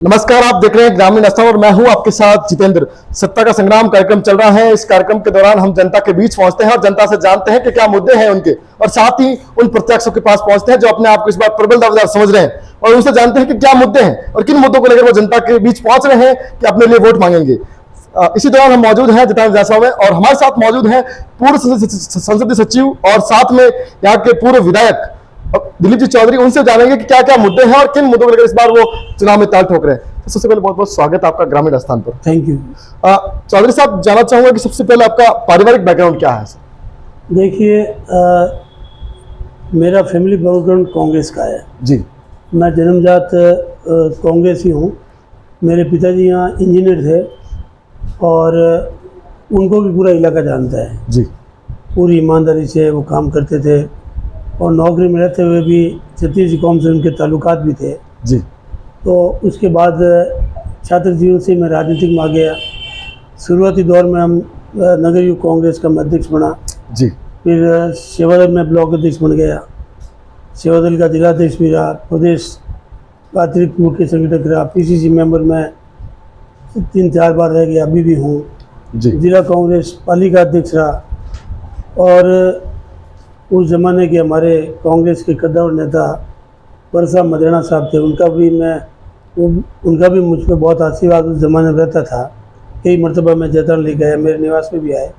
नमस्कार, आप देख रहे हैं ग्रामीण आस्था और मैं हूं आपके साथ जितेंद्र। सत्ता का संग्राम कार्यक्रम चल रहा है। इस कार्यक्रम के दौरान हम जनता के बीच पहुंचते हैं और जनता से जानते हैं कि क्या मुद्दे हैं उनके, और साथ ही उन प्रत्याशियों के पास पहुंचते हैं जो अपने आप को इस बार प्रबल दावेदार समझ रहे हैं, और उनसे जानते हैं कि क्या मुद्दे हैं और किन मुद्दों को लेकर वो जनता के बीच पहुंच रहे हैं कि अपने लिए वोट मांगेंगे। इसी दौरान हम मौजूद हैं जितान विधानसभा में, और हमारे साथ मौजूद हैं पूर्व संसदीय सचिव और साथ में यहाँ के पूर्व विधायक दिलीप जी चौधरी। उनसे जानेंगे कि क्या क्या मुद्दे हैं और किन मुद्दों को लेकर इस बार वो चुनाव में ताल ठोक रहे हैं। तो सबसे पहले बहुत बहुत स्वागत आपका ग्रामीण स्थान पर। Thank you. चौधरी साहब, जानना चाहूंगा कि सबसे पहले आपका पारिवारिक बैकग्राउंड क्या है? देखिए, मेरा फैमिली बैकग्राउंड कांग्रेस का है जी। मैं जन्मजात कांग्रेस ही हूँ। मेरे पिताजी यहाँ इंजीनियर थे और उनको भी पूरा इलाका जानता है जी। पूरी ईमानदारी से वो काम करते थे और नौकरी में रहते हुए भी छत्तीसगढ़ कौम से उनके ताल्लुकात भी थे जी। तो उसके बाद छात्र जीवन से मैं राजनीतिक में आ गया। शुरुआती दौर में हम नगर युग कांग्रेस का मैं अध्यक्ष बना। जी। फिर सेवादल में ब्लॉक अध्यक्ष बन गया, सेवादल का जिलाध्यक्ष भी रहा, प्रदेश का अतिरिक्त मुख्य संगठक रहा, पीसीसी मेंबर में 3-4 बार रह गया, अभी भी हूँ। जिला कांग्रेस पालिका अध्यक्ष रहा। और उस ज़माने के हमारे कांग्रेस के कद्दावर नेता परसा मदेना साहब थे, उनका भी मुझ पर बहुत आशीर्वाद उस ज़माने में रहता था। कई मरतबा मैं जैतन लेके आया, मेरे निवास में भी आए।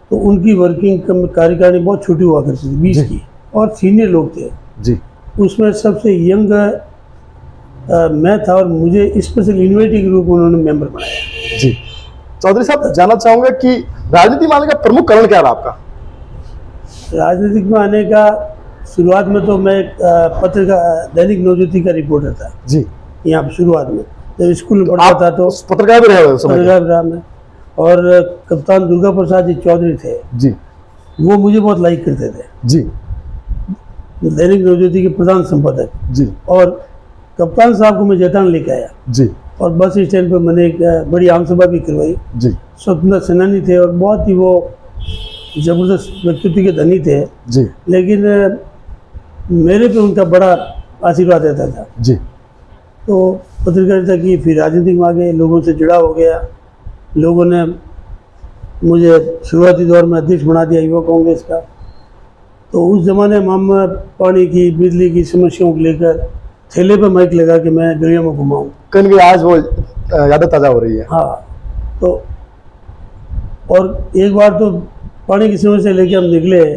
तो उनकी वर्किंग कार्यकारिणी बहुत छोटी हुआ करती थी, 20 की, और सीनियर लोग थे जी। उसमें सबसे यंग मैं था और मुझे स्पेशल इन्वाइटी के रूप में उन्होंने मेंबर बनाया। जी। चौधरी साहब, जानना चाहूंगा कि राजनीति में आने का प्रमुख कारण क्या रहा आपका? राजनीतिक में आने का शुरुआत में तो मैं पत्रकार दैनिक नवज्योति का रिपोर्टर था जी। यहाँ शुरुआत में जब स्कूल में पढ़ता था तो पत्रकार भी रहे हुए पत्रकार रहा मैं। और कप्तान दुर्गा प्रसाद जी चौधरी थे जी, वो मुझे बहुत लाइक करते थे जी। दैनिक नवज्योति के प्रधान संपादक जी। और कप्तान साहब को मैं जैतान लेके आया जी, और बस स्टैंड पर मैंने एक बड़ी आम सभा भी करवाई जी। स्वतंत्रता सेनानी थे और बहुत ही वो जबरदस्त व्यक्तित्व के धनी थे जी, लेकिन मेरे पे उनका बड़ा आशीर्वाद रहता था जी। तो पत्रकारिता की, फिर राजनीतिक में आ गए, लोगों से जुड़ा हो गया। लोगों ने मुझे शुरुआती दौर में अध्यक्ष बना दिया युवा कांग्रेस का। तो उस ज़माने में हम पानी की, बिजली की समस्याओं को लेकर ठेले पे माइक लगा के मैं गलियों में घुमाऊँ। कहीं आज वो यादें ताज़ा हो रही है। हाँ। तो और एक बार तो पानी की समस्या लेके हम निकले,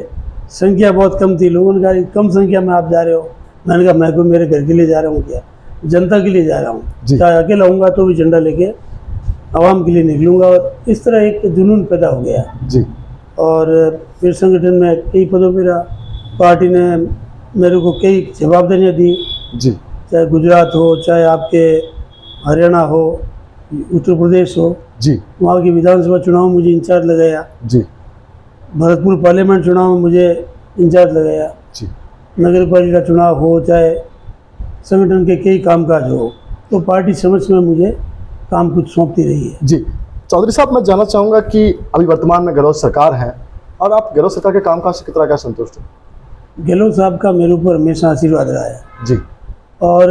संख्या बहुत कम थी। लोगों ने कहा कम संख्या में आप जा रहे हो। मैंने कहा मैं कोई मेरे घर के लिए जा रहा हूँ क्या, जनता के लिए जा रहा हूँ। चाहे अकेला होऊंगा तो भी झंडा लेके आवाम के लिए निकलूँगा। और इस तरह एक जुनून पैदा हो गया जी। और फिर संगठन में कई पदों पर रहा। पार्टी ने मेरे को कई जवाबदारियाँ दी जी, चाहे गुजरात हो, चाहे आपके हरियाणा हो, उत्तर प्रदेश हो जी। वहाँ की विधानसभा चुनाव मुझे इंचार्ज लगाया जी। भरतपुर पार्लियामेंट चुनाव में मुझे इंचार्ज लगाया जी। नगर पालिका चुनाव हो, चाहे संगठन के कई कामकाज हो, तो पार्टी समझ में मुझे काम कुछ सौंपती रही है जी। चौधरी साहब, मैं जानना चाहूँगा कि अभी वर्तमान में गहलोत सरकार है और आप गहलोत सरकार के कामकाज से कितना क्या संतुष्ट हैं? गहलोत साहब का मेरे ऊपर हमेशा आशीर्वाद रहा है जी। और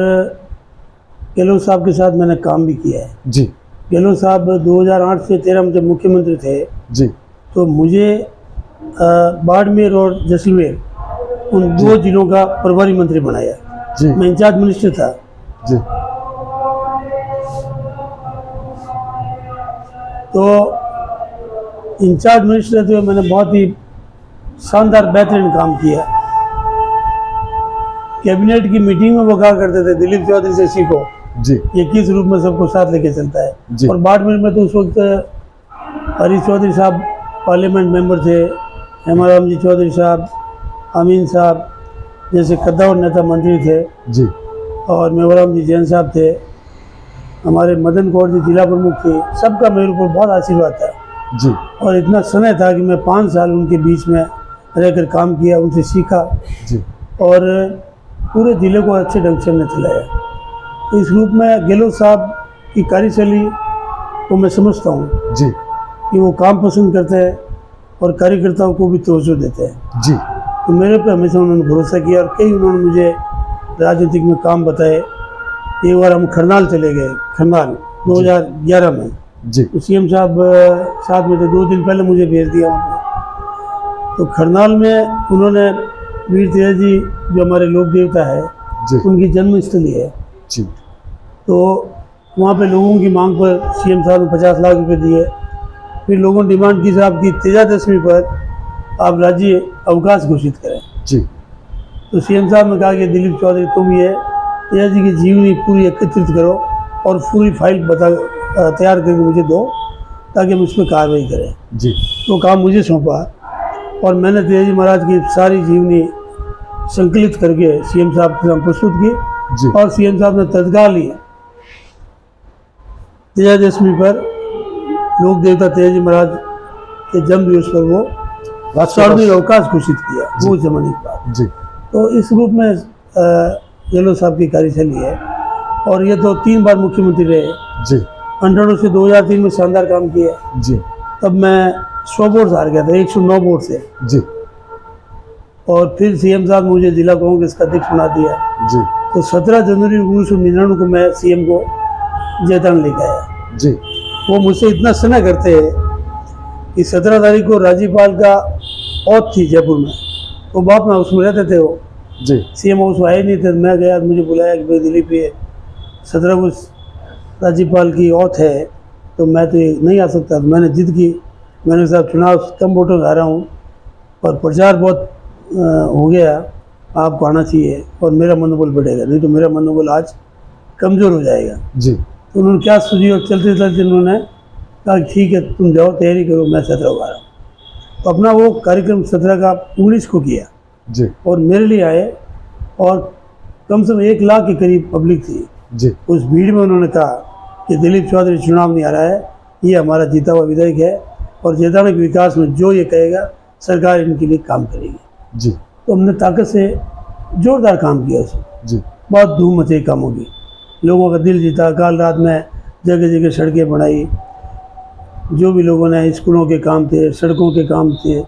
गहलोत साहब के साथ मैंने काम भी किया है जी। गहलोत साहब 2008 से 13 में जब मुख्यमंत्री थे जी, तो मुझे बाड़मेर और जैसलमेर उन दो जिलों का प्रभारी मंत्री बनाया जी। मैं इंचार्ज मिनिस्टर था जी। तो इंचार्ज मिनिस्टर रहते हुए मैंने बहुत ही शानदार बेहतरीन काम किया। कैबिनेट की मीटिंग में वो कहा करते थे दिलीप चौधरी से सीखो जी, ये किस रूप में सबको साथ लेके चलता है जी। और बाड़मेर में तो उस वक्त हरीश चौधरी साहब पार्लियामेंट मेंबर थे, हेमाराम जी चौधरी साहब, अमीन साहब जैसे कद्दावर नेता मंत्री थे जी। और मेवाराम जी जैन साहब थे, हमारे मदन कौर जी जिला प्रमुख थे। सबका मेरे ऊपर बहुत आशीर्वाद था जी। और इतना समय था कि मैं 5 साल उनके बीच में रहकर काम किया, उनसे सीखा जी। और पूरे ज़िले को अच्छे ढंग से हमने चलाया। तो इस रूप में गहलोत साहब की कार्यशैली को मैं समझता हूँ जी, कि वो काम पसंद करते हैं और कार्यकर्ताओं को भी तवज्जो देते हैं जी। तो मेरे पे हमेशा उन्होंने भरोसा किया और कई उन्होंने मुझे राजनीतिक में काम बताए एक बार हम खरनाल चले गए, खरनाल 2011 में। जी तो सीएम साहब साथ में थे, 2 दिन पहले मुझे भेज दिया वहाँ पे। तो खरनाल में उन्होंने वीर तेजा जी जो हमारे लोक देवता है, जी उनकी जन्मस्थली है। जी तो वहाँ पे लोगों की मांग पर सीएम साहब ने 50 लाख रुपए दिए। फिर लोगों ने डिमांड की साहब की तेजादशमी पर आप राज्य अवकाश घोषित करें। जी तो सीएम साहब ने कहा कि दिलीप चौधरी तुम ये तेजा जी की जीवनी पूरी एकत्रित करो और पूरी फाइल तैयार करके मुझे दो ताकि हम इस पर कार्रवाई करें। जी तो काम मुझे सौंपा और मैंने तेजा जी महाराज की सारी जीवनी संकलित करके सीएम साहब के सामने प्रस्तुत की जी और सीएम साहब ने तत्काल ही तेजादशमी पर लोक देवता तेजा जी महाराज के जन्म दिवस पर वो सार्वजनिक अवकाश घोषित किया। वो जमाने की बात। जी तो इस रूप में गहलोत साहब की कार्यशैली है और ये तो 3 बार मुख्यमंत्री रहे। जी 98 से 2003 में शानदार काम किया। जी तब मैं 100 वोट से हार गया था, 109 वोट से। जी और फिर सीएम साहब मुझे जिला कांग्रेस का अध्यक्ष बना दिया। जी तो 17 जनवरी 1999 को मैं सीएम को जैतान लेके आया। जी वो मुझसे इतना स्नेह करते हैं कि 17 तारीख को राज्यपाल का औथ थी जयपुर में, तो बाप में उसमें रहते थे। वो जी सीएम हाउस आए नहीं थे। मैं गया, मुझे बुलाया कि भाई दिलीप ये 17 को राज्यपाल की औथ है तो मैं तो ये नहीं आ सकता। तो मैंने जिद की, मैंने कहा साहब चुनाव कम वोटों से आ रहा हूँ पर प्रचार बहुत हो गया, आपको आना चाहिए और मेरा मनोबल बढ़ेगा, नहीं तो मेरा मनोबल आज कमज़ोर हो जाएगा। जी तो उन्होंने क्या सूझी और चलते चलते उन्होंने कहा ठीक है तुम जाओ तैयारी करो, मैं 17 को आ रहा हूँ। तो अपना वो कार्यक्रम 17 का 19 को किया जी और मेरे लिए आए और कम से कम 1 लाख के करीब पब्लिक थी। जी उस भीड़ में उन्होंने कहा कि दिलीप चौधरी चुनाव नहीं आ रहा है, ये हमारा जीता हुआ विधायक है और जैताना के विकास में जो ये कहेगा सरकार इनके लिए काम करेगी। जी तो हमने ताकत से जोरदार काम किया उसमें, जी बहुत धूम मची कामों की, लोगों का दिल जीता। काल रात में जगह जगह सड़कें बनाई, जो भी लोगों ने स्कूलों के काम थे, सड़कों के काम थे,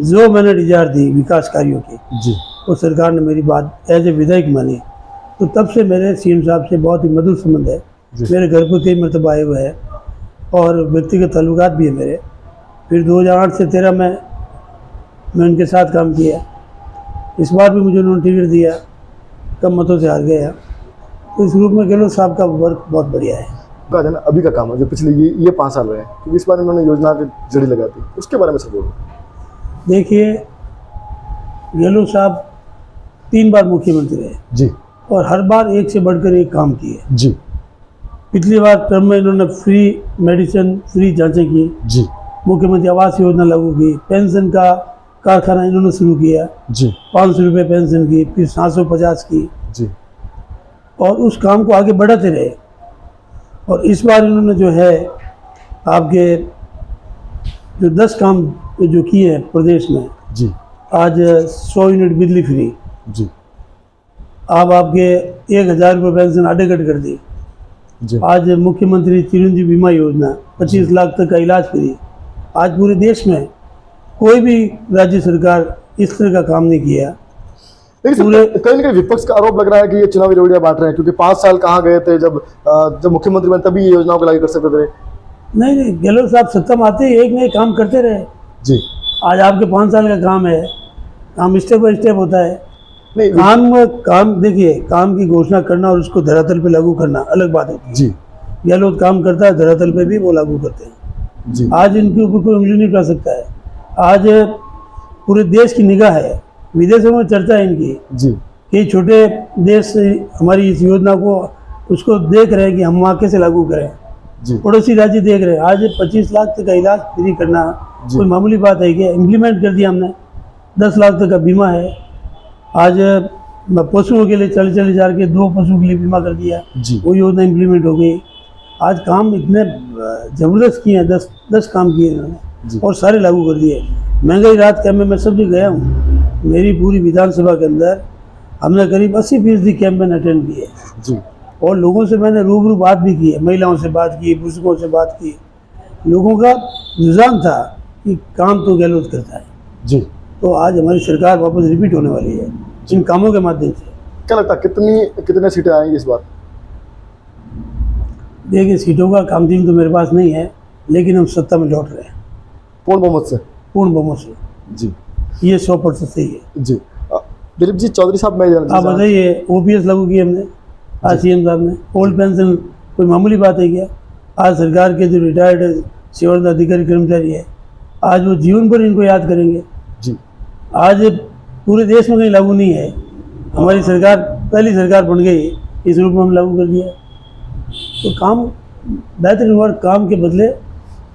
जो मैंने डिजायर दी विकास कार्यों की, जी वो सरकार ने मेरी बात एज ए विधायक मानी। तो तब से मेरे सीएम साहब से बहुत ही मधुर संबंध है। जी। मेरे घर पर कई मरतबा आए हुए हैं और व्यक्तिगत ताल्लुकात भी है मेरे। फिर 2008 से 13 में मैं उनके साथ काम किया। इस बार भी मुझे उन्होंने टिकट दिया, कम मतों से हार गया। तो इस ग्रुप में गहलोत साहब का वर्क बहुत बढ़िया है। कहा जाए ना अभी का काम है जो पिछले ये 5 साल रहे हैं, क्योंकि इस बार इन्होंने योजना की जड़ी लगा दी, उसके बारे में सब बोलो। देखिए गहलोत साहब 3 बार मुख्यमंत्री रहे जी और हर बार एक से बढ़कर एक काम किए। जी पिछली बार टर्म में इन्होंने फ्री मेडिसिन, फ्री जांचें की, जी मुख्यमंत्री आवास योजना लागू की, पेंशन का कारखाना इन्होंने शुरू किया, जी 500 रुपये पेंशन की, फिर 750 की, जी और उस काम को आगे बढ़ाते रहे। और इस बार इन्होंने जो है आपके जो 10 काम जो किए हैं प्रदेश में, जी आज 100 यूनिट बिजली फ्री, जी अब आपके 1000 रुपये पेंशन आधे-कट कर दी, जी आज मुख्यमंत्री चिरंजीवी बीमा योजना 25 लाख तक का इलाज फ्री। आज पूरे देश में कोई भी राज्य सरकार इस तरह का काम नहीं किया। लेकिन कहीं ना कहीं विपक्ष का आरोप लग रहा है कि ये चुनावी रोड़ियां बांट रहे हैं, क्योंकि 5 साल कहाँ गए थे जब मुख्यमंत्री बने, तभी ये योजनाओं को लागू कर सकते थे। नहीं, गहलोत साहब सत्ता में आते ही एक नए काम करते रहे। जी आज आपके 5 साल का काम है, काम स्टेप बाय स्टेप होता है। नहीं काम देखिए, काम की घोषणा करना और उसको धरातल पे लागू करना अलग बात होती है। जी गहलोत काम करता है, धरातल पे भी वो लागू करते हैं। जी आज इनके ऊपर कोई उंगली नहीं कर सकता है। आज पूरे देश की निगाह है, विदेशों में चर्चा है इनकी जी कि छोटे देश हमारी इस योजना को उसको देख रहे हैं कि हम वहाँ कैसे लागू करें। जी पड़ोसी राज्य देख रहे हैं। आज 25 लाख तक का इलाज फ्री करना जी। कोई मामूली बात है क्या? इम्प्लीमेंट कर दिया हमने। 10 लाख तक का बीमा है। आज पशुओं के लिए 40,000 के 2 पशुओं के लिए बीमा कर दिया, जी वो योजना इम्प्लीमेंट हो गई। आज काम इतने ज़बरदस्त किए हैं, 10 काम किए जी। इन्होंने और सारे लागू कर दिए। महंगाई राहत कैंप में मैं सब जगह गया हूँ। मेरी पूरी विधानसभा के अंदर हमने करीब 80% कैंपेन अटेंड किए जी और लोगों से मैंने रूबरू बात भी की है, महिलाओं से बात की, बुजुर्गों से बात की। लोगों का रुझान था कि काम तो गहलोत करता है। जी। तो आज हमारी सरकार वापस रिपीट होने वाली है इन कामों के माध्यम से। क्या लगता है कितने सीटें आएंगी इस बार? देखिए, सीटों का काउंटिंग तो मेरे पास नहीं है, लेकिन हम सत्ता में लौट रहे हैं पूर्ण बहुमत से। पूर्ण बहुमत से। जी ये 100% सही है। जी। दिलीप जी चौधरी साहब, मैं आप बताइए, OPS लागू की हमने आज CM साहब ने। ओल्ड पेंशन कोई मामूली बात है क्या? आज सरकार के जो रिटायर्ड सेवानिवृत्त अधिकारी कर्मचारी है, आज वो जीवन भर इनको याद करेंगे। जी आज पूरे देश में कहीं लागू नहीं है, हमारी सरकार पहली सरकार बन गई, इस रूप में हम लागू कर दिया। तो काम बेहतरीन हुआ, काम के बदले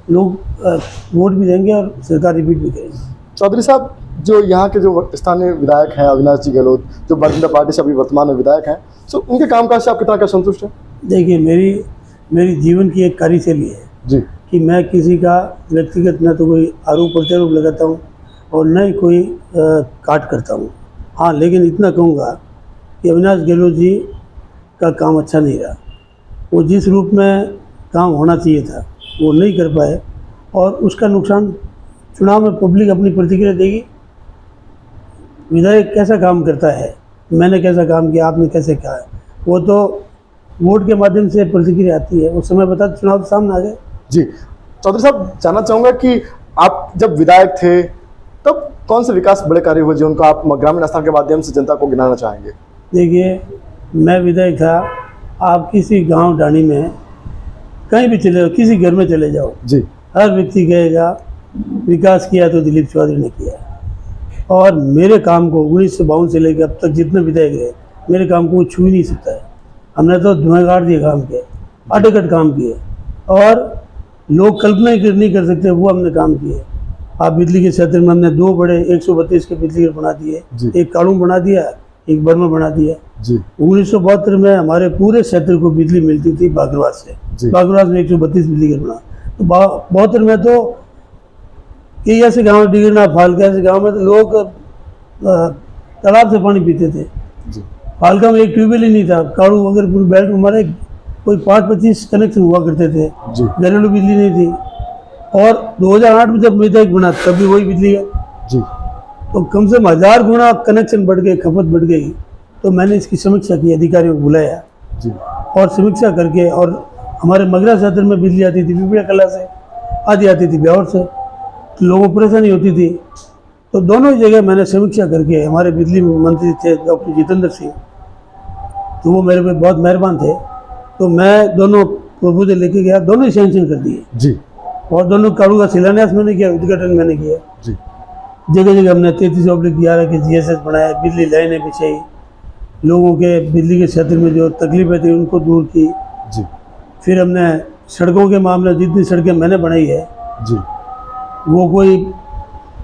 लोग वोट भी देंगे और सरकार रिपीट भी करेंगे। चौधरी साहब, जो यहाँ के जो स्थानीय विधायक हैं अविनाश जी गहलोत, जो भारतीय जनता पार्टी से अभी वर्तमान में विधायक हैं, तो उनके कामकाज से आप कितना क्या संतुष्ट हैं? देखिए, मेरी जीवन की एक कार्यशैली है जी कि मैं किसी का व्यक्तिगत न तो कोई आरोप प्रत्यारोप लगाता हूँ और न ही कोई काट करता हूँ। हाँ, लेकिन इतना कहूँगा कि अविनाश गहलोत जी का काम अच्छा नहीं रहा। वो जिस रूप में काम होना चाहिए था वो नहीं कर पाए, और उसका नुकसान चुनाव में पब्लिक अपनी प्रतिक्रिया देगी। विधायक कैसा काम करता है, मैंने कैसा काम किया, आपने कैसे कहा है, वो तो वोट के माध्यम से प्रतिक्रिया आती है। उस समय बता, चुनाव के सामने आ गए। जी। चौधरी साहब, जानना चाहूँगा कि आप जब विधायक थे तब कौन से विकास बड़े कार्य हुए जो उनको आप ग्रामीण स्थान के माध्यम से जनता को गिनाना चाहेंगे? देखिए, मैं विधायक था, आप किसी गांव ढाणी में कहीं भी चले जाओ, किसी घर में चले जाओ, जी हर व्यक्ति कहेगा विकास किया तो दिलीप चौधरी ने किया। और मेरे काम को 1952 से लेकर अब तक जितने विधायक रहे, मेरे काम को वो छू ही नहीं सकता है। हमने तो धुआं गाड़ दिए काम के, अटकट काम किए, और लोग कल्पना ही नहीं कर सकते वो हमने काम किए। आप बिजली के क्षेत्र में हमने 2 बड़े 132 के बिजली घर बना दिए, एक कालूम बना दिया, एक बर्मा बना दिया। जी 1972 में हमारे पूरे क्षेत्र को बिजली मिलती थी बागरवास से। बागरवास में 132 बिजली घर बना। तो 72 में तो कई ऐसे गाँव, डिगरना, फालका ऐसे गाँव में तो लोग तालाब से पानी पीते थे। जी फालका में एक ट्यूबवेल ही नहीं था। काड़ू अगर पूरी बेल्ट में हमारे कोई 5-25 कनेक्शन हुआ करते थे, जी घरेलू बिजली नहीं थी। और 2008 में जब विधायक बना तब भी वही बिजली है। जी तो कम से कम 1000 गुना कनेक्शन बढ़ गए, खपत बढ़ गई। तो मैंने इसकी समीक्षा की, अधिकारियों को बुलाया जी और समीक्षा करके, और हमारे मगरा क्षेत्र में बिजली आती थी पिपलिया कला से, आधी आती थी ब्यावर से, तो लोगों को परेशानी होती थी। तो दोनों ही जगह मैंने समीक्षा करके, हमारे बिजली मंत्री थे डॉक्टर जितेंद्र सिंह, तो वो मेरे पे बहुत मेहरबान थे। तो मैं दोनों प्रपोजल लेके गया, दोनों ही सैंक्शन कर दिए, जी और दोनों काड़ू का शिलान्यास मैंने किया, उद्घाटन मैंने किया। जी जगह जगह हमने 33/11 के GSS बनाया, बिजली लाइनें बिछाई, लोगों के बिजली के क्षेत्र में जो तकलीफें थी उनको दूर की। जी फिर हमने सड़कों के मामले, जितनी सड़कें मैंने बनाई है जी वो कोई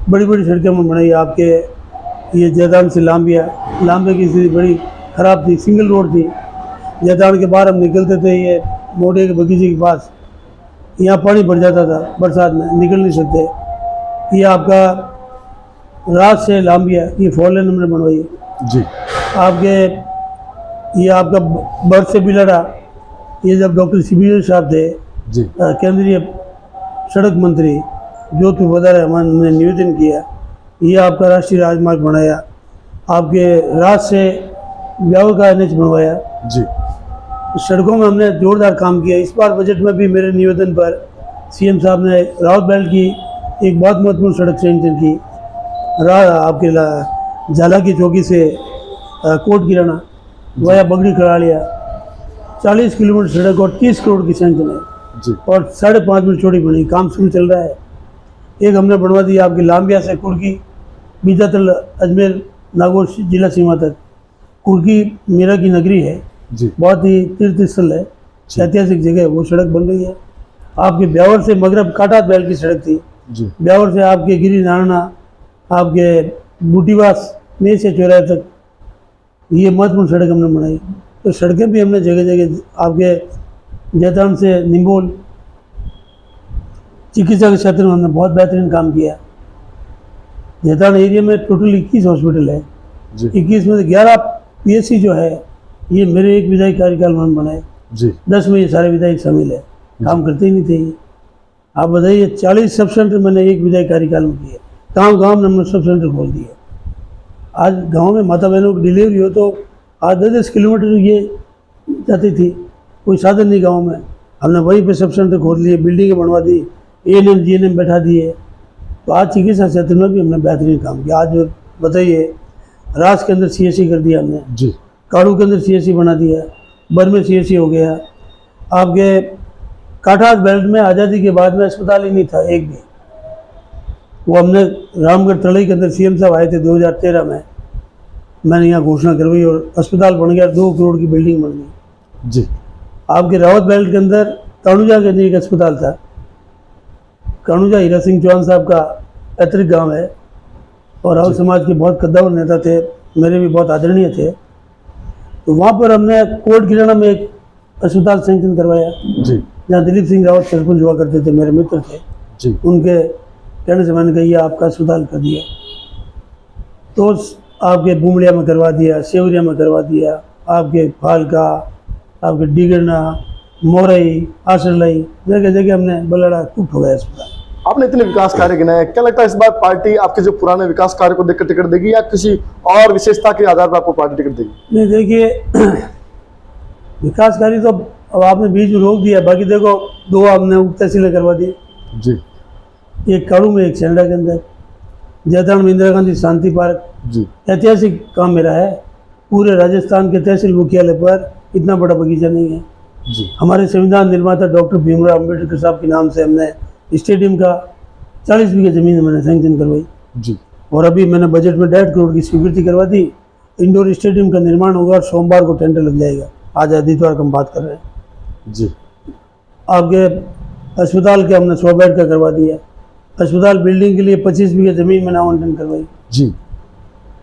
बड़ी बड़ी सड़कें में बनाई। आपके ये जैदान से लांबिया की स्थिति बड़ी ख़राब थी, सिंगल रोड थी। जैदान के बाहर हम निकलते थे, ये मोटे के बगीचे के पास, यहाँ पानी भर जाता था बरसात में, निकल नहीं सकते। ये आपका रात से लांबिया, ये 4 लेन हमने बनवाई। जी आपके ये आपका बर्थ से बिलड़ा, ये जब डॉक्टर CBJ साहब थे, जी केंद्रीय सड़क मंत्री जोधपुर वगैरह, हमने निवेदन किया। ये आपका राष्ट्रीय राजमार्ग बनाया, आपके रात से ब्यावर का NH बनवाया। जी सड़कों में हमने जोरदार काम किया। इस बार बजट में भी मेरे निवेदन पर CM साहब ने राउत बेल्ट की एक बहुत महत्वपूर्ण सड़क सैंक्शन की। आपके झाला की चौकी से कोट गिराना वाया बगड़ी करालिया, 40 किलोमीटर सड़क और 30 करोड़ की सैंक्शन है। जी और 5.5 मील चौड़ी बनी, काम शुरू चल रहा है। एक हमने बनवा दी आपकी लांबिया से कुर्की, बीजातल, अजमेर, नागौर जिला सीमा तक। कुर्की मीरा की नगरी है, जी बहुत ही तीर्थ स्थल है, ऐतिहासिक जगह है, वो सड़क बन रही है। आपके ब्यावर से मगरब काटा बैल की सड़क थी, जी ब्यावर से आपके गिरी नारायणा, आपके बूटीवास में से चौराहे तक, ये महत्वपूर्ण सड़क हमने बनाई। तो सड़कें भी हमने जगह जगह, आपके जैतान से निम्बोल, चिकित्सा के क्षेत्र में हमने बहुत बेहतरीन काम किया। जैतान एरिया में टोटल 21 हॉस्पिटल है, जी 21 में 11 PSC जो है, ये मेरे एक विधायक कार्यकाल में बनाए। जी 10 में ये सारे विधायक शामिल है, काम करते ही नहीं थे ये। आप बताइए, 40 सब सेंटर मैंने एक विधायक कार्यकाल में किए। गाँव में हमने सब सेंटर खोल दिए। आज गांव में माता बहनों की डिलीवरी हो तो आज 10-10 किलोमीटर ये जाती थी, कोई साधन नहीं गांव में। हमने वहीं पे सब सेंटर खोल लिए, बिल्डिंगें बनवा दी, एएनएम जीएनएम बैठा दिए। तो आज चिकित्सा क्षेत्र में भी हमने बेहतरीन काम किया। आज बताइए, रास के अंदर सीएससी कर दिया हमने, जी काड़ू के अंदर सीएससी बना दिया, बर में सीएससी हो गया। आपके काठास बेल्ट में आज़ादी के बाद में अस्पताल ही नहीं था एक भी। वो हमने रामगढ़ तलई के अंदर सीएम साहब आए थे 2013 में, मैंने यहाँ घोषणा करवाई और अस्पताल बन गया, 2 करोड़ की बिल्डिंग बन गई। जी आपके रावत बेल्ट के अंदर काणुजा के अंदर एक अस्पताल था। काणुजा हीरा सिंह चौहान साहब का पैतृक गांव है और रावत समाज के बहुत कद्दावर नेता थे, मेरे भी बहुत आदरणीय थे। तो वहाँ पर हमने कोट किराना में एक अस्पताल सेंक्शन करवाया, जी जहाँ दिलीप सिंह रावत सरपंच हुआ करते थे, मेरे मित्र थे। जी उनके कहने से मैंने कही आपका अस्पताल कर दिया। तो आपके बुमड़िया में करवा दिया, सेवरिया में करवा दिया, आपके फालका, आपके डिगरना, मोरई, आसरलाई, जगह जगह हमने बलड़ा कुट हो गया अस्पताल। आपने इतने विकास कार्य गिनाए, क्या लगता है इस बार पार्टी आपके जो पुराने विकास कार्य को देखकर टिकट देगी या किसी और विशेषता के आधार पर आपको पार्टी टिकट देगी? नहीं देखिए, विकास कार्य तो अब आपने बीच में रोक दिया। बाकी देखो, 2 हमने उप तहसीलें करवा दी, जी एक काड़ू में, एक सेंडा के अंदर। जैतान में इंदिरा गांधी शांति पार्क, जी ऐतिहासिक काम मेरा है। पूरे राजस्थान के तहसील मुख्यालय पर इतना बड़ा बगीचा नहीं है। जी हमारे संविधान निर्माता डॉक्टर भीमराव अम्बेडकर साहब के नाम से हमने स्टेडियम का 40 बीघे ज़मीन मैंने सैंक्शन करवाई जी और अभी मैंने बजट में 1.5 करोड़ की स्वीकृति करवा दी। इंडोर स्टेडियम का निर्माण होगा और सोमवार को टेंडर लग जाएगा। आज आदित्यवार को हम बात कर रहे हैं। जी आपके अस्पताल के हमने 100 बेड का करवा दिया। अस्पताल बिल्डिंग के लिए 25 बीघे ज़मीन मैंने आवंटन करवाई। जी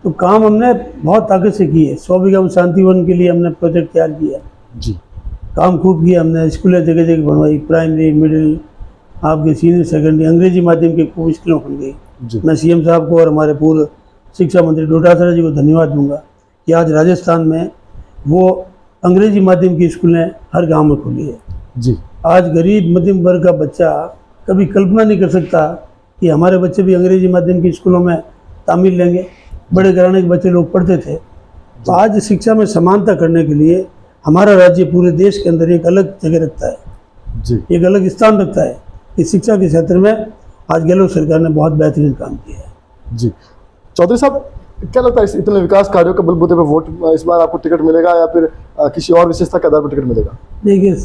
तो काम हमने बहुत ताकत से किए। 100 बीघा में शांतिवन के लिए हमने प्रोजेक्ट तैयार किया, जी काम खूब किया हमने। स्कूलें जगह जगह बनवाई, प्राइमरी, मिडिल, आपके सीनियर सेकेंडरी, अंग्रेजी माध्यम के खूब स्कूलों बन गई। जी मैं सीएम साहब को और हमारे पूर्व शिक्षा मंत्री डोटासरा जी को धन्यवाद दूंगा कि आज राजस्थान में वो अंग्रेजी माध्यम की स्कूलें हर गांव में खुली है। जी आज गरीब मध्यम वर्ग का बच्चा कभी कल्पना नहीं कर सकता कि हमारे बच्चे भी अंग्रेजी माध्यम की स्कूलों में तामील लेंगे। बड़े घराने के बच्चे लोग पढ़ते थे। तो आज शिक्षा में समानता करने के लिए हमारा राज्य पूरे देश के अंदर एक अलग जगह रखता है, जी एक अलग स्थान रखता है कि शिक्षा के क्षेत्र में आज गहलोत सरकार ने बहुत बेहतरीन काम किया है। जी चौधरी साहब, क्या लगता है इस इतने विकास कार्यों के बलबूते पे वोट इस बार आपको टिकट मिलेगा या फिर किसी और विशेषता के आधार पर टिकट मिलेगा? देखिए,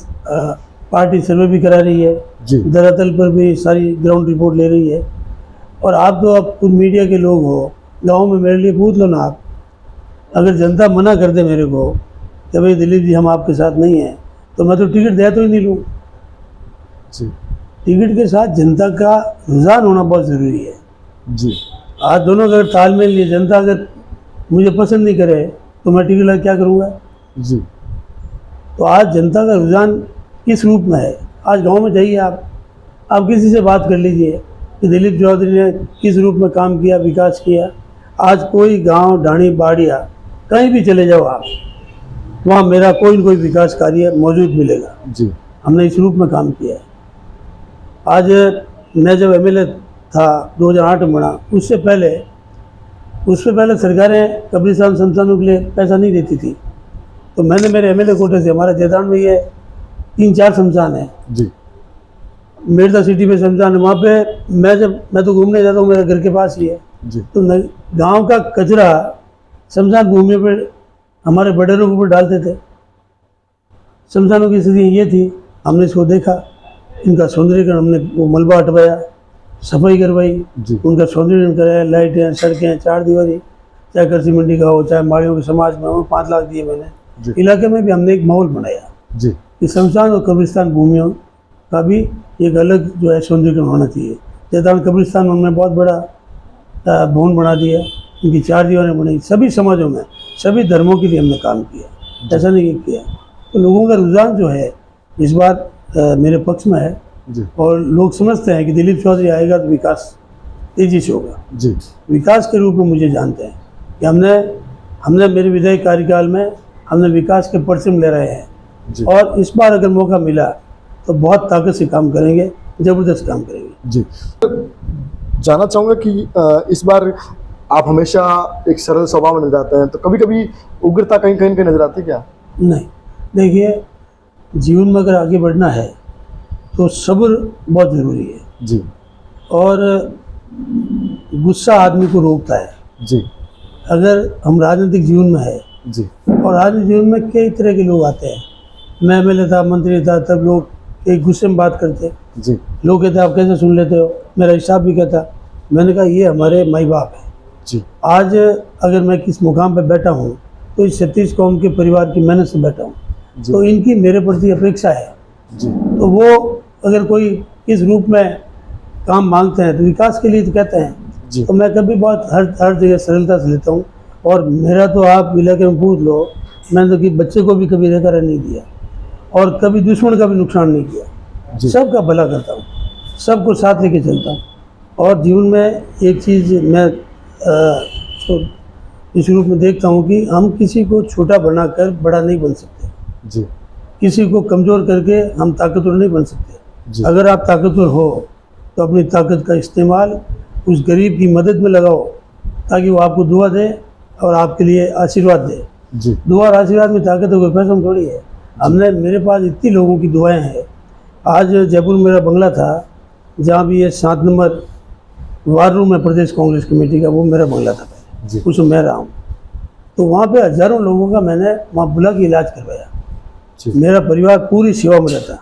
पार्टी सर्वे भी करा रही है, जी धरातल पर भी सारी ग्राउंड रिपोर्ट ले रही है। और आप तो अब खुद मीडिया के लोग हो, गाँव में मेरे लिए पूछ लो ना आप। अगर जनता मना कर दे मेरे को कि भाई दिलीप जी हम आपके साथ नहीं हैं, तो मैं तो टिकट दे तो ही नहीं लूँ। जी टिकट के साथ जनता का रुझान होना बहुत ज़रूरी है। जी आज दोनों अगर तालमेल नहीं, जनता अगर मुझे पसंद नहीं करे तो मैं टिकट लगा क्या करूँगा। जी तो आज जनता का रुझान किस रूप में है, आज गांव में जाइए आप किसी से बात कर लीजिए कि दिलीप चौधरी ने किस रूप में काम किया, विकास किया। आज कोई गांव, ढाणी, बाड़िया, कहीं भी चले जाओ आप, वहाँ मेरा कोई न कोई विकास कार्य मौजूद मिलेगा। जी हमने इस रूप में काम किया है। आज मैं जब एमएलए था 2008 में बना, उससे पहले सरकारें कब्रिस्तान शमशानों के लिए पैसा नहीं देती थी। तो मैंने मेरे एमएलए कोटे से, हमारा जैतान में ये 3-4 शमशान है, जी मेरदा सिटी में शमशान है। वहाँ पे मैं तो घूमने जाता हूँ, मेरे घर के पास ही है। जी तो गांव का कचरा शमशान भूमि पर हमारे बड़ेरों के ऊपर डालते थे। शमशानों की स्थिति ये थी, हमने इसको देखा, इनका सौंदर्यीकरण, हमने वो मलबा हटवाया, सफाई करवाई, जी उनका सौंदर्यीकरण कराया, लाइटें, सड़कें, 4 दीवारी, चाहे कृषि मंडी का हो, चाहे माड़ियों के समाज में हो, 5 लाख दिए मैंने। जी इलाके में भी हमने एक माहौल बनाया जी कि शमशान और कब्रिस्तान भूमियों का भी एक अलग जो है सौंदर्यीकरण होना चाहिए। जैतान कब्रिस्तान में हमने बहुत बड़ा भवन बना दिया, उनकी 4 दीवारें बनाई। सभी समाजों में, सभी धर्मों के लिए हमने काम किया, ऐसा नहीं किया। तो लोगों का रुझान जो है इस बार मेरे पक्ष में है जी और लोग समझते हैं कि दिलीप चौधरी आएगा तो विकास तेजी से होगा। जी विकास के रूप में मुझे जानते हैं कि हमने मेरे विधायक कार्यकाल में हमने विकास के परचम ले रहे हैं। जी और इस बार अगर मौका मिला तो बहुत ताकत से काम करेंगे, ज़बरदस्त काम करेंगे। जी जानना चाहूँगा कि इस बार आप हमेशा एक सरल स्वभाव में नजर आते हैं, तो कभी कभी उग्रता कहीं कहीं नजर आती है क्या? नहीं, देखिए, जीवन में अगर आगे बढ़ना है तो सब्र बहुत ज़रूरी है। जी और गुस्सा आदमी को रोकता है। जी अगर हम राजनीतिक जीवन में है, जी और राजनीतिक जीवन में कई तरह के लोग आते हैं। मैं एमएलए था, मंत्री था, तब लोग एक गुस्से में बात करते। जी लोग कहते आप कैसे सुन लेते हो। मेरा हिसाब भी कहता। मैंने कहा ये हमारे माई बाप है। जी आज अगर मैं किस मुकाम पर बैठा हूँ तो इस 36 कौम के परिवार की मेहनत से बैठा हूँ, जी तो इनकी मेरे प्रति अपेक्षा है। जी तो वो अगर कोई इस रूप में काम मांगते हैं तो विकास के लिए तो कहते हैं। जी तो मैं कभी बहुत हर जगह सरलता से लेता हूँ। और मेरा तो आप इलाके में पूछ लो, मैंने तो कि बच्चे को भी कभी रेखा नहीं दिया और कभी दुश्मन का भी नुकसान नहीं किया। जी सबका भला करता हूँ, सबको साथ लेके चलता हूँ। और जीवन में एक चीज़ मैं तो इस रूप में देखता हूँ कि हम किसी को छोटा बनाकर बड़ा नहीं बन सकते। जी किसी को कमज़ोर करके हम ताकतवर नहीं बन सकते। जी अगर आप ताकतवर हो तो अपनी ताकत का इस्तेमाल उस गरीब की मदद में लगाओ, ताकि वो आपको दुआ दे और आपके लिए आशीर्वाद दे। जी दुआ और आशीर्वाद में ताकत है, कोई पैसा में थोड़ी है। हमने मेरे पास इतनी लोगों की दुआएं हैं। आज जयपुर में मेरा बंगला था, जहाँ भी ये 7 नंबर वार रूम है प्रदेश कांग्रेस कमेटी का, वो मेरा बंगला था पहले, जी उसमें मैं रहा हूँ। तो वहाँ पे हज़ारों लोगों का मैंने वहाँ बुला के इलाज करवाया। जी मेरा परिवार पूरी सेवा में रहता।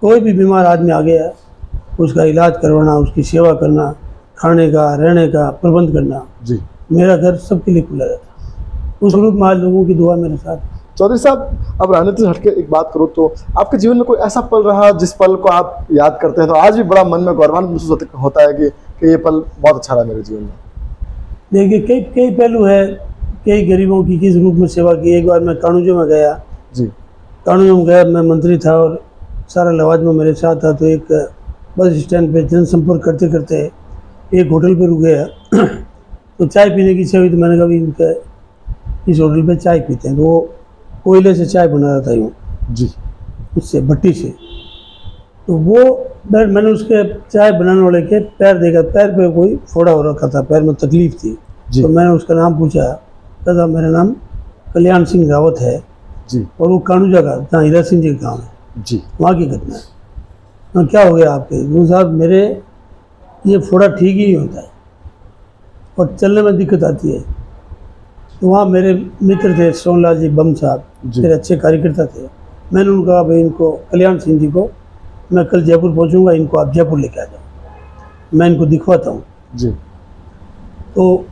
कोई भी बीमार आदमी आ गया, उसका इलाज करवाना, उसकी सेवा करना, खाने का रहने का प्रबंध करना, जी मेरा घर सबके लिए खुला रहता। उस रूप में आज लोगों की दुआ मेरे साथ। चौधरी साहब, अब राजनीति से हटके एक बात करो तो आपके जीवन में कोई ऐसा पल रहा जिस पल को आप याद करते हैं तो आज भी बड़ा मन में गौरवान्वित महसूस होता है कि ये पल बहुत अच्छा रहा मेरे जीवन में? देखिए कई कई पहलू है। कई गरीबों की किस रूप में सेवा की। एक बार मैं कानूजो में गया। जी कानूजो में गया, मैं मंत्री था और सारा लवाजमा मेरे साथ था। तो एक बस स्टैंड पे जनसंपर्क करते करते एक होटल पे रुक गया। तो चाय पीने की इच्छा हुई, तो मैंने कहा भी इनका इस होटल पे चाय पीते हैं। तो वो कोयले से चाय बना रहा था यूँ, जी उससे भट्टी से। तो वो मैंने उसके चाय बनाने वाले के पैर देखा, पैर पे कोई फोड़ा हो रखा था, पैर में तकलीफ थी। जी तो मैंने उसका नाम पूछा, कहता मेरा नाम कल्याण सिंह रावत है जी और वो कानूजा का, जहाँ हीरा सिंह जी का गाँव है, जी वहाँ की घटना है। तो क्या हो गया आपके? वो साहब मेरे ये फोड़ा ठीक ही नहीं होता है और चलने में दिक्कत आती है। तो वहाँ मेरे मित्र थे सोनलाल जी बम साहब, जी। मेरे अच्छे कार्यकर्ता थे। मैंने उनको कहा भाई इनको कल्याण सिंह जी को मैं कल जयपुर पहुँचूँगा, इनको आप जयपुर लेके आ जाओ, मैं इनको दिखवाता हूँ। जी तो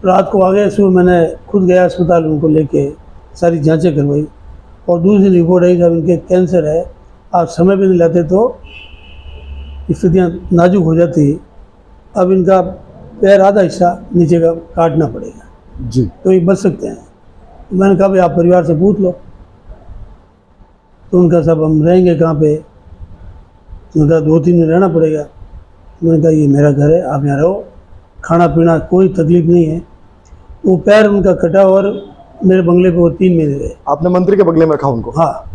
रात को आ गए, सुबह मैंने खुद गया अस्पताल, उनको लेके सारी जांचें करवाई और दूसरी रिपोर्ट आई साहब इनके कैंसर है। आप समय पे नहीं लाते तो स्थितियाँ नाजुक हो जाती। अब इनका पैर आधा हिस्सा नीचे का काटना पड़ेगा, जी तो ये बच सकते हैं। तो मैंने कहा भाई आप परिवार से पूछ लो। तो उनका सब हम रहेंगे कहाँ पे? उनका 2-3 दिन रहना पड़ेगा। मैंने कहा ये मेरा घर है, आप यहाँ रहो, खाना पीना कोई तकलीफ नहीं है। वो पैर उनका कटा और मेरे बंगले पे वो 3 महीने रहे। आपने मंत्री के बगले में रखा उनको? हाँ,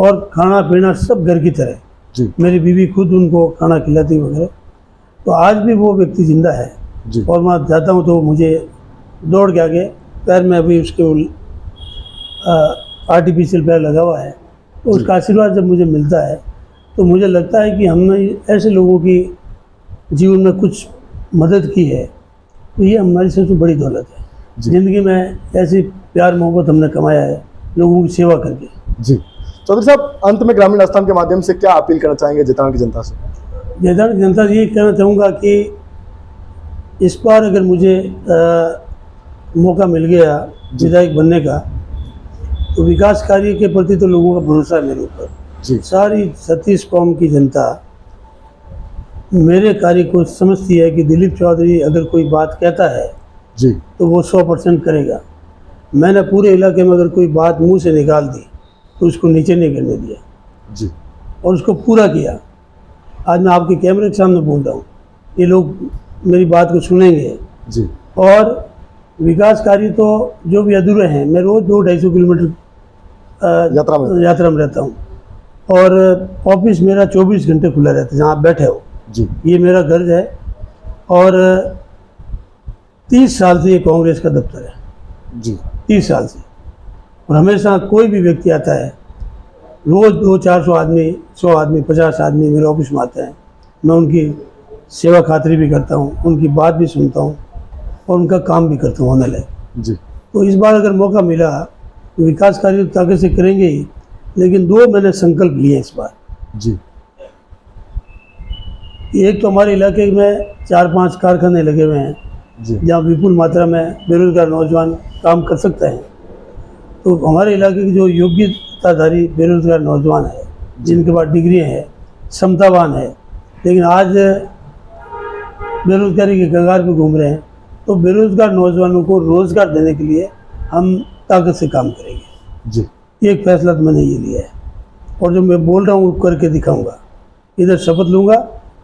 और खाना पीना सब घर की तरह। जी मेरी बीवी खुद उनको खाना खिलाती वगैरह। तो आज भी वो व्यक्ति जिंदा है जी और मैं जाता हूँ तो मुझे दौड़ के आगे, पैर में अभी उसके आर्टिफिशियल पैर लगा हुआ है, तो उसका आशीर्वाद जब मुझे मिलता है तो मुझे लगता है कि हमने ऐसे लोगों की जीवन में कुछ मदद की है, तो ये हमारी सबसे बड़ी दौलत है। जी। ज़िंदगी में ऐसी प्यार मोहब्बत हमने कमाया है लोगों की सेवा करके। जी चौधरी साहब, अंत में ग्रामीण आस्थान के माध्यम से क्या अपील करना चाहेंगे जैतारण की जनता से? जैतारण की जनता से ये कहना चाहूँगा कि इस बार अगर मुझे मौका मिल गया विधायक बनने का, तो विकास कार्य के प्रति तो लोगों का भरोसा है मेरे ऊपर। जी सारी 36 कौम की जनता मेरे कार्य को समझती है कि दिलीप चौधरी अगर कोई बात कहता है जी तो वो 100% करेगा। मैंने पूरे इलाके में अगर कोई बात मुंह से निकाल दी तो उसको नीचे नहीं करने दिया जी और उसको पूरा किया। आज मैं आपके कैमरे के सामने बोल रहा हूँ, ये लोग मेरी बात को सुनेंगे। जी और विकास कार्य तो जो भी अधूरे हैं, मैं रोज़ 200-250 किलोमीटर यात्रा में रहता हूँ और ऑफिस मेरा 24 घंटे खुला रहता है। जहाँ आप बैठे हो जी ये मेरा घर है और 30 साल से ये कांग्रेस का दफ्तर है, जी 30 साल से। और हमेशा कोई भी व्यक्ति आता है रोज़ 200-400 आदमी, 100 आदमी, 50 आदमी मेरे ऑफिस में आते हैं। मैं उनकी सेवा खातिरी भी करता हूँ, उनकी बात भी सुनता हूँ और उनका काम भी करता हूँ होने लगे। जी तो इस बार अगर मौका मिला तो विकास कार्य तो ताकत से करेंगे ही, लेकिन 2 मैंने संकल्प लिए इस बार। जी एक तो हमारे इलाके में 4-5 कारखाने लगे हुए हैं जी जहाँ विपुल मात्रा में बेरोजगार नौजवान काम कर सकते हैं। तो हमारे इलाके की जो योग्यताधारी बेरोजगार नौजवान है, जिनके पास डिग्रियाँ हैं, क्षमतावान है, लेकिन आज बेरोजगारी के कगार पे घूम रहे हैं, तो बेरोजगार नौजवानों को रोज़गार देने के लिए हम ताकत से काम करेंगे। जी एक फैसला तो मैंने ये लिया है और जो मैं बोल रहा हूँ वो करके दिखाऊंगा। इधर शपथ लूँगा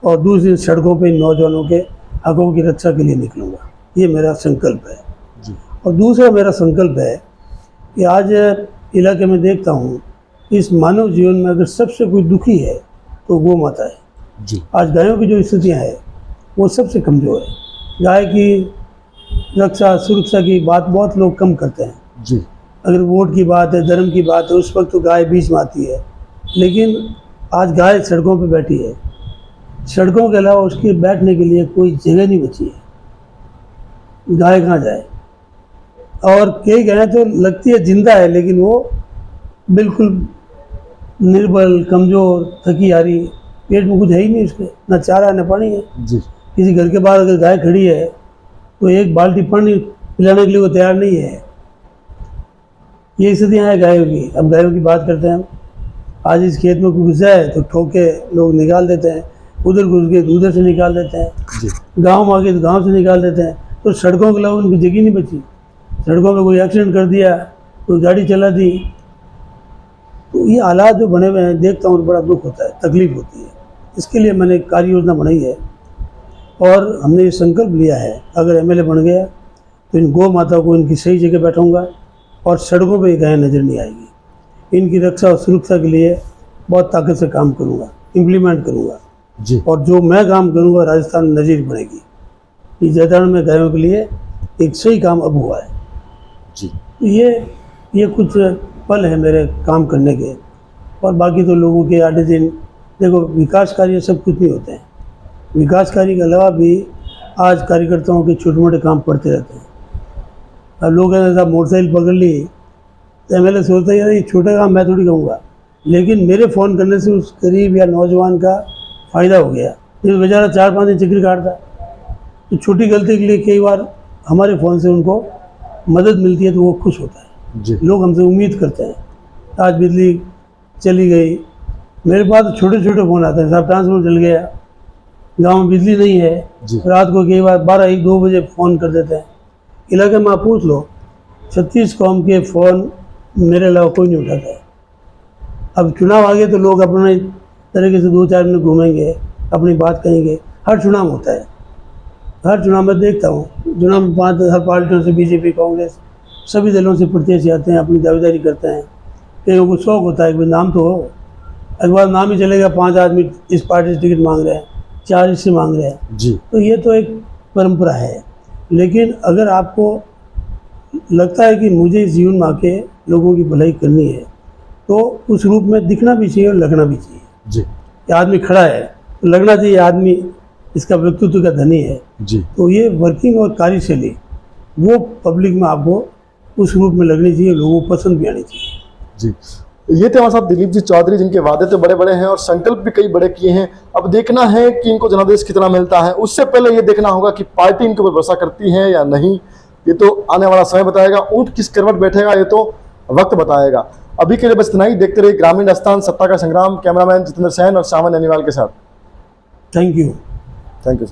और दूसरी सड़कों पे इन नौजवानों के हकों की रक्षा के लिए निकलूँगा। ये मेरा संकल्प है। जी और दूसरा मेरा संकल्प है कि आज इलाके में देखता हूँ इस मानव जीवन में अगर सबसे कोई दुखी है तो गौ माता है। जी आज गायों की जो स्थितियाँ हैं वो सबसे कमज़ोर है। गाय की रक्षा सुरक्षा की बात बहुत लोग कम करते हैं। जी अगर वोट की बात है, धर्म की बात है, उस वक्त तो गाय बीच में आती है, लेकिन आज गाय सड़कों पे बैठी है। सड़कों के अलावा उसके बैठने के लिए कोई जगह नहीं बची है। गाय कहाँ जाए? और कई गायें तो लगती है जिंदा है, लेकिन वो बिल्कुल निर्बल, कमज़ोर, थकी हारी, पेट में कुछ है ही नहीं उसके, ना चारा न पानी है। जी किसी घर के बाहर अगर गाय खड़ी है तो एक बाल्टी पानी पिलाने के लिए वो तैयार नहीं है। ये स्थितियाँ हैं गायों की। अब गायों की बात करते हैं हम। आज इस खेत में घुस जाए तो ठोक के लोग निकाल देते हैं, उधर घुस गए तो उधर से निकाल देते हैं, जी गांव में आ गए तो गांव से निकाल देते हैं। तो सड़कों के अलावा उनकी जगह नहीं बची। सड़कों में कोई एक्सीडेंट कर दिया, कोई गाड़ी चला दी, तो ये हालात जो बने हुए हैं देखता हूँ तो बड़ा दुख होता है, तकलीफ होती है। इसके लिए मैंने कार्य योजना बनाई है और हमने ये संकल्प लिया है अगर एमएलए बन गया तो इन गौ माता को इनकी सही जगह बैठाऊंगा और सड़कों पे ये गायें नज़र नहीं आएगी। इनकी रक्षा और सुरक्षा के लिए बहुत ताकत से काम करूंगा, इम्प्लीमेंट करूंगा। जी और जो मैं काम करूंगा राजस्थान में नज़ीर बनेगी। ये जैतारण में गायों के लिए एक सही काम अब हुआ है। जी तो ये कुछ पल है मेरे काम करने के। और बाकी तो लोगों के आधे दिन देखो, विकास कार्य सब कुछ नहीं होते हैं। विकास कार्य के अलावा भी आज कार्यकर्ताओं के छोटे मोटे काम पड़ते रहते हैं। अब लोग ऐसा मोटरसाइकिल पकड़ ली तो एमएलए सोचता है यार ये छोटा काम मैं थोड़ी कहूँगा, लेकिन मेरे फ़ोन करने से उस गरीब या नौजवान का फ़ायदा हो गया। ये बेचारा 4-5 दिन चक्री काटता, तो छोटी गलती के लिए कई बार हमारे फ़ोन से उनको मदद मिलती है तो वो खुश होता है। जी लोग हमसे उम्मीद करते हैं। आज बिजली चली गई, मेरे पास छोटे छोटे फ़ोन आते हैं, साहब ट्रांसफर चल गया, गांव में बिजली नहीं है। जी रात को कई बार 12-1-2 बजे फ़ोन कर देते हैं। इलाके में आप पूछ लो, 36 कौम के फ़ोन मेरे अलावा कोई नहीं उठाता है। अब चुनाव आ गए तो लोग अपने तरीके से 2-4 मिनट घूमेंगे, अपनी बात कहेंगे। हर चुनाव होता है, हर चुनाव में देखता हूँ, चुनाव में 5 पार्टियों से बीजेपी, कांग्रेस, सभी दलों से प्रत्याशी आते हैं, अपनी दावेदारी करते हैं। कईयों को शौक होता है कि नाम तो हो, एक बार नाम ही चलेगा, 5 आदमी इस पार्टी से टिकट मांग रहे हैं, 4 इससे मांग रहे हैं। जी तो ये तो एक परंपरा है। लेकिन अगर आपको लगता है कि मुझे इस जीवन में आके लोगों की भलाई करनी है तो उस रूप में दिखना भी चाहिए और लगना भी चाहिए। जी कि आदमी खड़ा है तो लगना चाहिए आदमी इसका व्यक्तित्व का धनी है। जी तो ये वर्किंग और कार्यशैली वो पब्लिक में आपको उस रूप में लगनी चाहिए, लोगों को पसंद भी आनी चाहिए। जी ये थे हमारे साथ दिलीप जी चौधरी, जिनके वादे तो बड़े बड़े हैं और संकल्प भी कई बड़े किए हैं। अब देखना है कि इनको जनादेश कितना मिलता है। उससे पहले ये देखना होगा कि पार्टी इनके ऊपर भरोसा करती है या नहीं, ये तो आने वाला समय बताएगा। ऊंट किस करवट बैठेगा ये तो वक्त बताएगा। अभी के लिए बस इतना ही। देखते रहिए ग्रामीण आस्थान, सत्ता का संग्राम। कैमरामैन जितेंद्र सैन और सावन अनिवाल के साथ। Thank you. Thank you.